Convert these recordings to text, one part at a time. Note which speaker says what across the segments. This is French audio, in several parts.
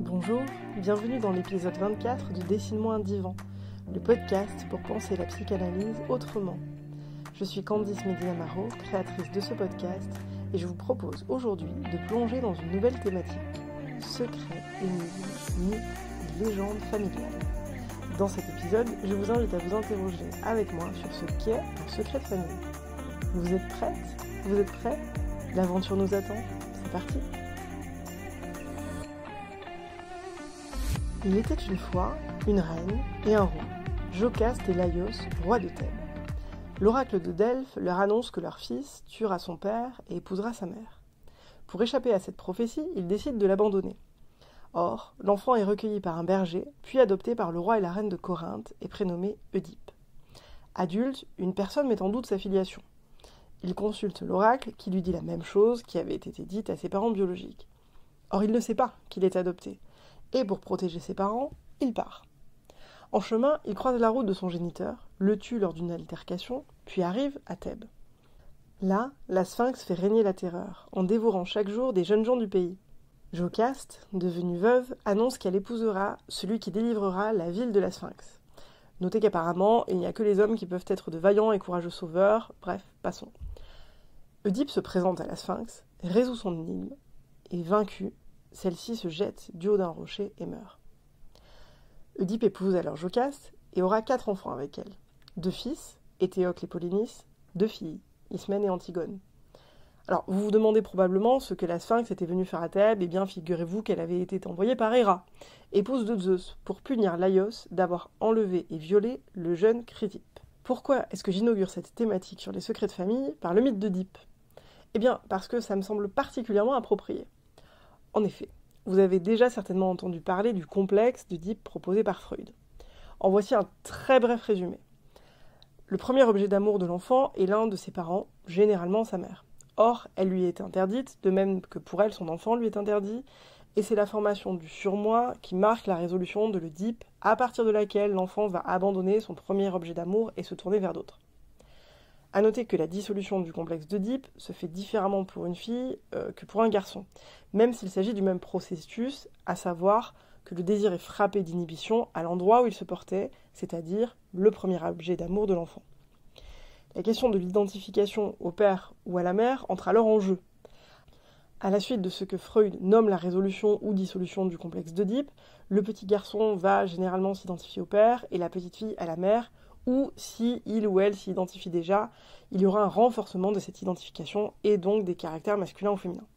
Speaker 1: Bonjour, bienvenue dans l'épisode 24 de Dessine-moi un divan, le podcast pour penser la psychanalyse autrement. Je suis Candice Medina-Maro, créatrice de ce podcast, et je vous propose aujourd'hui de plonger dans une nouvelle thématique, secrets, énigmes, mythes et légendes familiales. Dans cet épisode, je vous invite à vous interroger avec moi sur ce qu'est un secret de famille. Vous êtes prêtes ? Vous êtes prêts ? L'aventure nous attend, c'est parti ! Il était une fois une reine et un roi, Jocaste et Laïos, rois de Thèbes. L'oracle de Delphes leur annonce que leur fils tuera son père et épousera sa mère. Pour échapper à cette prophétie, ils décident de l'abandonner. Or, l'enfant est recueilli par un berger, puis adopté par le roi et la reine de Corinthe et prénommé Oedipe. Adulte, une personne met en doute sa filiation. Il consulte l'oracle qui lui dit la même chose qui avait été dite à ses parents biologiques. Or, il ne sait pas qu'il est adopté. Et pour protéger ses parents, il part. En chemin, il croise la route de son géniteur, le tue lors d'une altercation, puis arrive à Thèbes. Là, la Sphinx fait régner la terreur, en dévorant chaque jour des jeunes gens du pays. Jocaste, devenue veuve, annonce qu'elle épousera celui qui délivrera la ville de la Sphinx. Notez qu'apparemment, il n'y a que les hommes qui peuvent être de vaillants et courageux sauveurs, bref, passons. Oedipe se présente à la Sphinx, résout son énigme, et vaincu, celle-ci se jette du haut d'un rocher et meurt. Oedipe épouse alors Jocaste et aura 4 enfants avec elle. 2 fils, Éthéocle et Polynice, 2 filles, Ismène et Antigone. Alors, vous vous demandez probablement ce que la Sphinx était venue faire à Thèbes, et bien figurez-vous qu'elle avait été envoyée par Héra, épouse de Zeus, pour punir Laïos d'avoir enlevé et violé le jeune Chrysippe. Pourquoi est-ce que j'inaugure cette thématique sur les secrets de famille par le mythe d'Oedipe ? Eh bien, parce que ça me semble particulièrement approprié. En effet, vous avez déjà certainement entendu parler du complexe d'Oedipe proposé par Freud. En voici un très bref résumé. Le premier objet d'amour de l'enfant est l'un de ses parents, généralement sa mère. Or, elle lui est interdite, de même que pour elle, son enfant lui est interdit, et c'est la formation du surmoi qui marque la résolution de l'Oedipe, à partir de laquelle l'enfant va abandonner son premier objet d'amour et se tourner vers d'autres. A noter que la dissolution du complexe d'Oedipe se fait différemment pour une fille que pour un garçon, même s'il s'agit du même processus, à savoir que le désir est frappé d'inhibition à l'endroit où il se portait, c'est-à-dire le premier objet d'amour de l'enfant. La question de l'identification au père ou à la mère entre alors en jeu. À la suite de ce que Freud nomme la résolution ou dissolution du complexe d'Oedipe, le petit garçon va généralement s'identifier au père et la petite fille à la mère, ou si il ou elle s'y identifie déjà, il y aura un renforcement de cette identification et donc des caractères masculins ou féminins.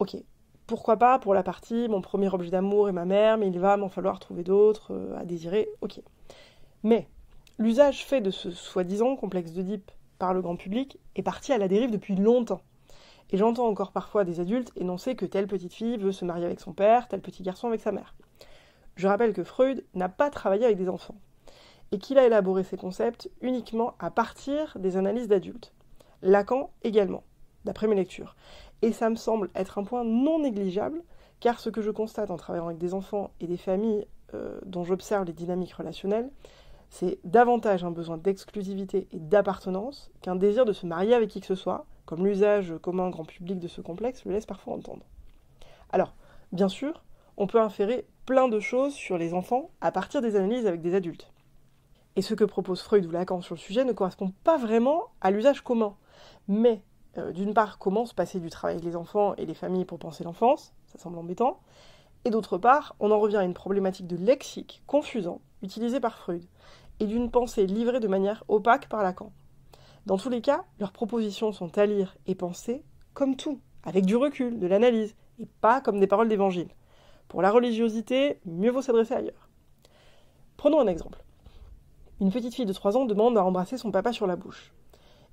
Speaker 1: Ok, pourquoi pas pour la partie mon premier objet d'amour est ma mère, mais il va m'en falloir trouver d'autres à désirer, ok. Mais l'usage fait de ce soi-disant complexe d'Oedipe par le grand public est parti à la dérive depuis longtemps. Et j'entends encore parfois des adultes énoncer que telle petite fille veut se marier avec son père, tel petit garçon avec sa mère. Je rappelle que Freud n'a pas travaillé avec des enfants, et qu'il a élaboré ces concepts uniquement à partir des analyses d'adultes. Lacan également, d'après mes lectures. Et ça me semble être un point non négligeable, car ce que je constate en travaillant avec des enfants et des familles dont j'observe les dynamiques relationnelles, c'est davantage un besoin d'exclusivité et d'appartenance qu'un désir de se marier avec qui que ce soit, comme l'usage commun grand public de ce complexe le laisse parfois entendre. Alors, bien sûr, on peut inférer plein de choses sur les enfants à partir des analyses avec des adultes. Et ce que propose Freud ou Lacan sur le sujet ne correspond pas vraiment à l'usage commun. Mais, d'une part, comment se passer du travail avec les enfants et les familles pour penser l'enfance, ça semble embêtant, et d'autre part, on en revient à une problématique de lexique confusant, utilisée par Freud, et d'une pensée livrée de manière opaque par Lacan. Dans tous les cas, leurs propositions sont à lire et penser comme tout, avec du recul, de l'analyse, et pas comme des paroles d'évangile. Pour la religiosité, mieux vaut s'adresser ailleurs. Prenons un exemple. Une petite fille de 3 ans demande à embrasser son papa sur la bouche.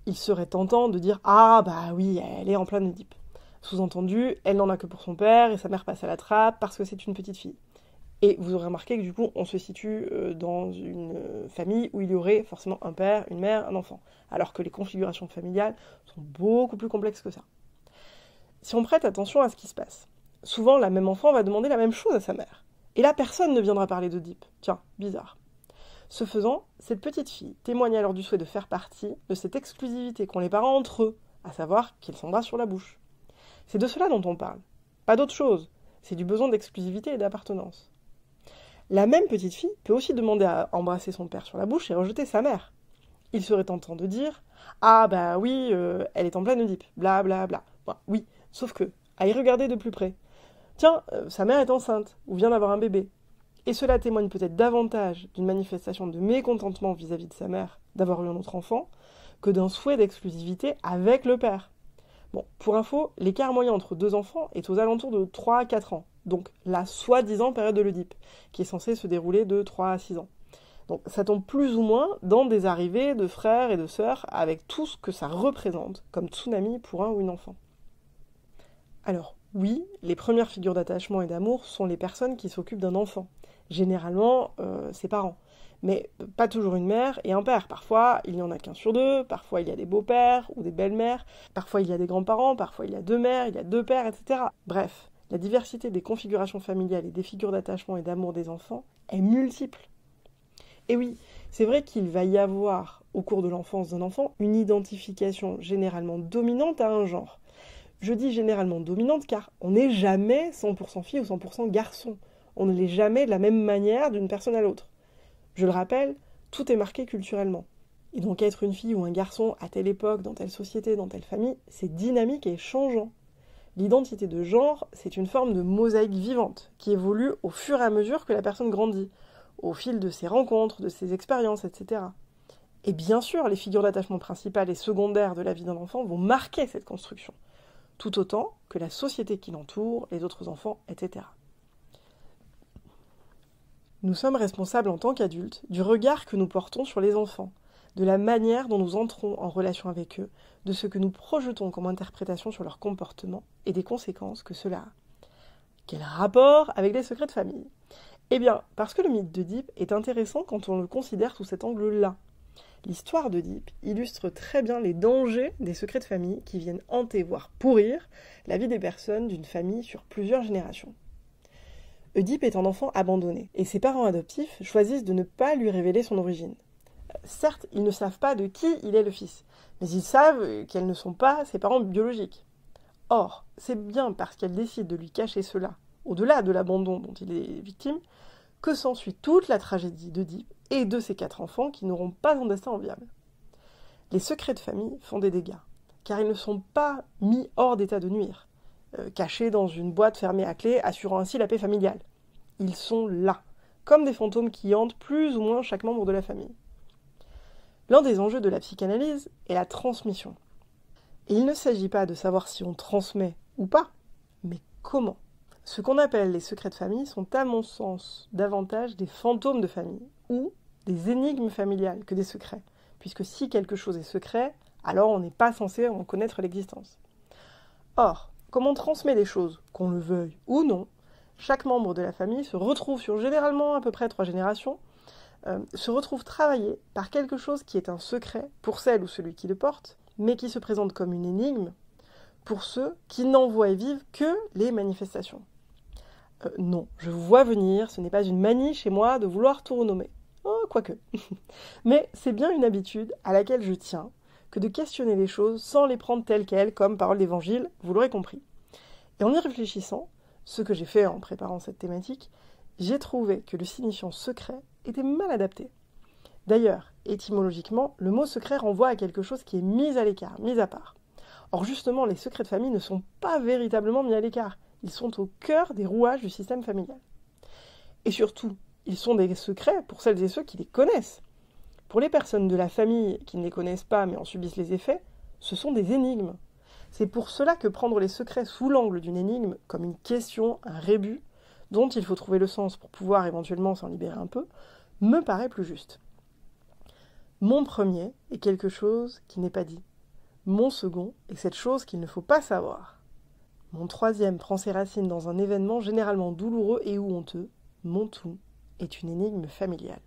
Speaker 1: Il serait tentant de dire « Ah, bah oui, elle est en plein Oedipe ». Sous-entendu, elle n'en a que pour son père et sa mère passe à la trappe parce que c'est une petite fille. Et vous aurez remarqué que du coup, on se situe dans une famille où il y aurait forcément un père, une mère, un enfant. Alors que les configurations familiales sont beaucoup plus complexes que ça. Si on prête attention à ce qui se passe, souvent la même enfant va demander la même chose à sa mère. Et là, personne ne viendra parler d'Oedipe. Tiens, bizarre. Ce faisant, cette petite fille témoigne alors du souhait de faire partie de cette exclusivité qu'ont les parents entre eux, à savoir qu'ils s'embrassent sur la bouche. C'est de cela dont on parle, pas d'autre chose. c'est du besoin d'exclusivité et d'appartenance. La même petite fille peut aussi demander à embrasser son père sur la bouche et rejeter sa mère. Il serait tentant de dire « Ah bah oui, elle est en pleine Oedipe, bla bla bla. » Oui, sauf que, à y regarder de plus près. Tiens, sa mère est enceinte, ou vient d'avoir un bébé. Et cela témoigne peut-être davantage d'une manifestation de mécontentement vis-à-vis de sa mère d'avoir eu un autre enfant, que d'un souhait d'exclusivité avec le père. Bon, pour info, l'écart moyen entre deux enfants est aux alentours de 3 à 4 ans, donc la soi-disant période de l'Oedipe, qui est censée se dérouler de 3 à 6 ans. Donc ça tombe plus ou moins dans des arrivées de frères et de sœurs avec tout ce que ça représente comme tsunami pour un ou une enfant. Alors oui, les premières figures d'attachement et d'amour sont les personnes qui s'occupent d'un enfant. Généralement, ses parents. Mais pas toujours une mère et un père. Parfois, il n'y en a qu'un sur deux, parfois il y a des beaux-pères ou des belles-mères, parfois il y a des grands-parents, parfois il y a deux mères, il y a deux pères, etc. Bref, la diversité des configurations familiales et des figures d'attachement et d'amour des enfants est multiple. Et oui, c'est vrai qu'il va y avoir, au cours de l'enfance d'un enfant, une identification généralement dominante à un genre. Je dis généralement dominante car on n'est jamais 100% fille ou 100% garçon. On ne l'est jamais de la même manière d'une personne à l'autre. Je le rappelle, tout est marqué culturellement. Et donc être une fille ou un garçon à telle époque, dans telle société, dans telle famille, c'est dynamique et changeant. L'identité de genre, c'est une forme de mosaïque vivante qui évolue au fur et à mesure que la personne grandit, au fil de ses rencontres, de ses expériences, etc. Et bien sûr, les figures d'attachement principales et secondaires de la vie d'un enfant vont marquer cette construction, tout autant que la société qui l'entoure, les autres enfants, etc. Nous sommes responsables en tant qu'adultes du regard que nous portons sur les enfants, de la manière dont nous entrons en relation avec eux, de ce que nous projetons comme interprétation sur leur comportement et des conséquences que cela a. Quel rapport avec les secrets de famille ? Eh bien, parce que le mythe d'Oedipe est intéressant quand on le considère sous cet angle-là. L'histoire d'Oedipe illustre très bien les dangers des secrets de famille qui viennent hanter, voire pourrir, la vie des personnes d'une famille sur plusieurs générations. Oedipe est un enfant abandonné, et ses parents adoptifs choisissent de ne pas lui révéler son origine. Certes, ils ne savent pas de qui il est le fils, mais ils savent qu'elles ne sont pas ses parents biologiques. Or, c'est bien parce qu'elle décide de lui cacher cela, au-delà de l'abandon dont il est victime, que s'ensuit toute la tragédie d'Oedipe et de ses 4 enfants qui n'auront pas un destin enviable. Les secrets de famille font des dégâts, car ils ne sont pas mis hors d'état de nuire, cachés dans une boîte fermée à clé, assurant ainsi la paix familiale. Ils sont là, comme des fantômes qui hantent plus ou moins chaque membre de la famille. L'un des enjeux de la psychanalyse est la transmission. Et il ne s'agit pas de savoir si on transmet ou pas, mais comment. Ce qu'on appelle les secrets de famille sont à mon sens davantage des fantômes de famille ou des énigmes familiales que des secrets, puisque si quelque chose est secret, alors on n'est pas censé en connaître l'existence. Or, comme on transmet des choses, qu'on le veuille ou non, chaque membre de la famille se retrouve sur généralement à peu près 3 générations, se retrouve travaillé par quelque chose qui est un secret pour celle ou celui qui le porte, mais qui se présente comme une énigme pour ceux qui n'en voient et vivent que les manifestations. Non, je vous vois venir, ce n'est pas une manie chez moi de vouloir tout renommer. Oh, quoique. Mais c'est bien une habitude à laquelle je tiens que de questionner les choses sans les prendre telles quelles, comme parole d'évangile, vous l'aurez compris. Et en y réfléchissant, ce que j'ai fait en préparant cette thématique, j'ai trouvé que le signifiant secret était mal adapté. D'ailleurs, étymologiquement, le mot secret renvoie à quelque chose qui est mis à l'écart, mis à part. Or justement, les secrets de famille ne sont pas véritablement mis à l'écart. Ils sont au cœur des rouages du système familial. Et surtout, ils sont des secrets pour celles et ceux qui les connaissent. Pour les personnes de la famille qui ne les connaissent pas mais en subissent les effets, ce sont des énigmes. C'est pour cela que prendre les secrets sous l'angle d'une énigme, comme une question, un rébut, dont il faut trouver le sens pour pouvoir éventuellement s'en libérer un peu, me paraît plus juste. Mon premier est quelque chose qui n'est pas dit. Mon second est cette chose qu'il ne faut pas savoir. Mon troisième prend ses racines dans un événement généralement douloureux et ou honteux. Mon tout est une énigme familiale.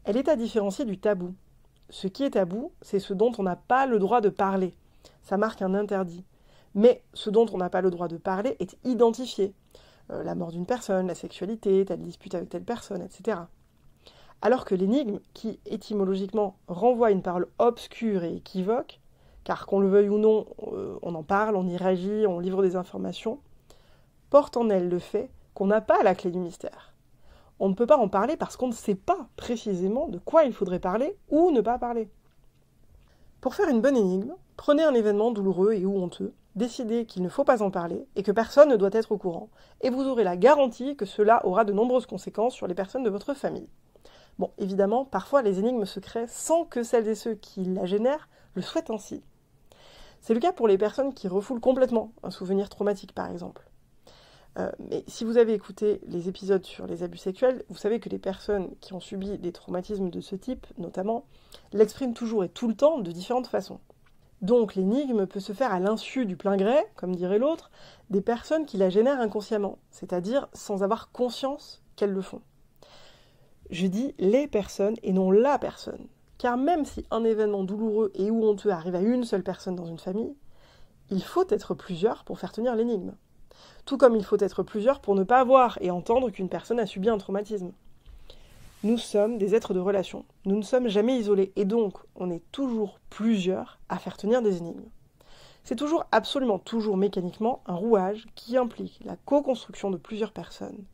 Speaker 1: Elle est à différencier du tabou. Ce qui est tabou, c'est ce dont on n'a pas le droit de parler. Ça marque un interdit. Mais ce dont on n'a pas le droit de parler est identifié. La mort d'une personne, la sexualité, telle dispute avec telle personne, etc. Alors que l'énigme, qui étymologiquement renvoie à une parole obscure et équivoque, car qu'on le veuille ou non, on en parle, on y réagit, on livre des informations, porte en elle le fait qu'on n'a pas la clé du mystère. On ne peut pas en parler parce qu'on ne sait pas précisément de quoi il faudrait parler ou ne pas parler. Pour faire une bonne énigme, prenez un événement douloureux et ou honteux, décidez qu'il ne faut pas en parler et que personne ne doit être au courant, et vous aurez la garantie que cela aura de nombreuses conséquences sur les personnes de votre famille. Bon, évidemment, parfois les énigmes se créent sans que celles et ceux qui la génèrent le souhaitent ainsi. C'est le cas pour les personnes qui refoulent complètement un souvenir traumatique, par exemple. Mais si vous avez écouté les épisodes sur les abus sexuels, vous savez que les personnes qui ont subi des traumatismes de ce type, notamment, l'expriment toujours et tout le temps de différentes façons. Donc l'énigme peut se faire à l'insu du plein gré, comme dirait l'autre, des personnes qui la génèrent inconsciemment, c'est-à-dire sans avoir conscience qu'elles le font. Je dis les personnes et non la personne, car même si un événement douloureux et ou honteux arrive à une seule personne dans une famille, il faut être plusieurs pour faire tenir l'énigme. Tout comme il faut être plusieurs pour ne pas voir et entendre qu'une personne a subi un traumatisme. Nous sommes des êtres de relation, nous ne sommes jamais isolés, et donc on est toujours plusieurs à faire tenir des énigmes. C'est toujours, absolument toujours mécaniquement, un rouage qui implique la co-construction de plusieurs personnes.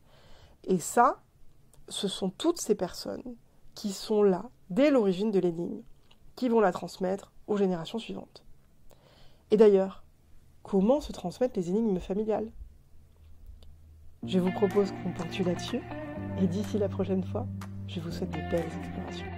Speaker 1: Et ça, ce sont toutes ces personnes qui sont là, dès l'origine de l'énigme, qui vont la transmettre aux générations suivantes. Et d'ailleurs, comment se transmettent les énigmes familiales ? Je vous propose qu'on ponctue là-dessus, et d'ici la prochaine fois, je vous souhaite de belles explorations.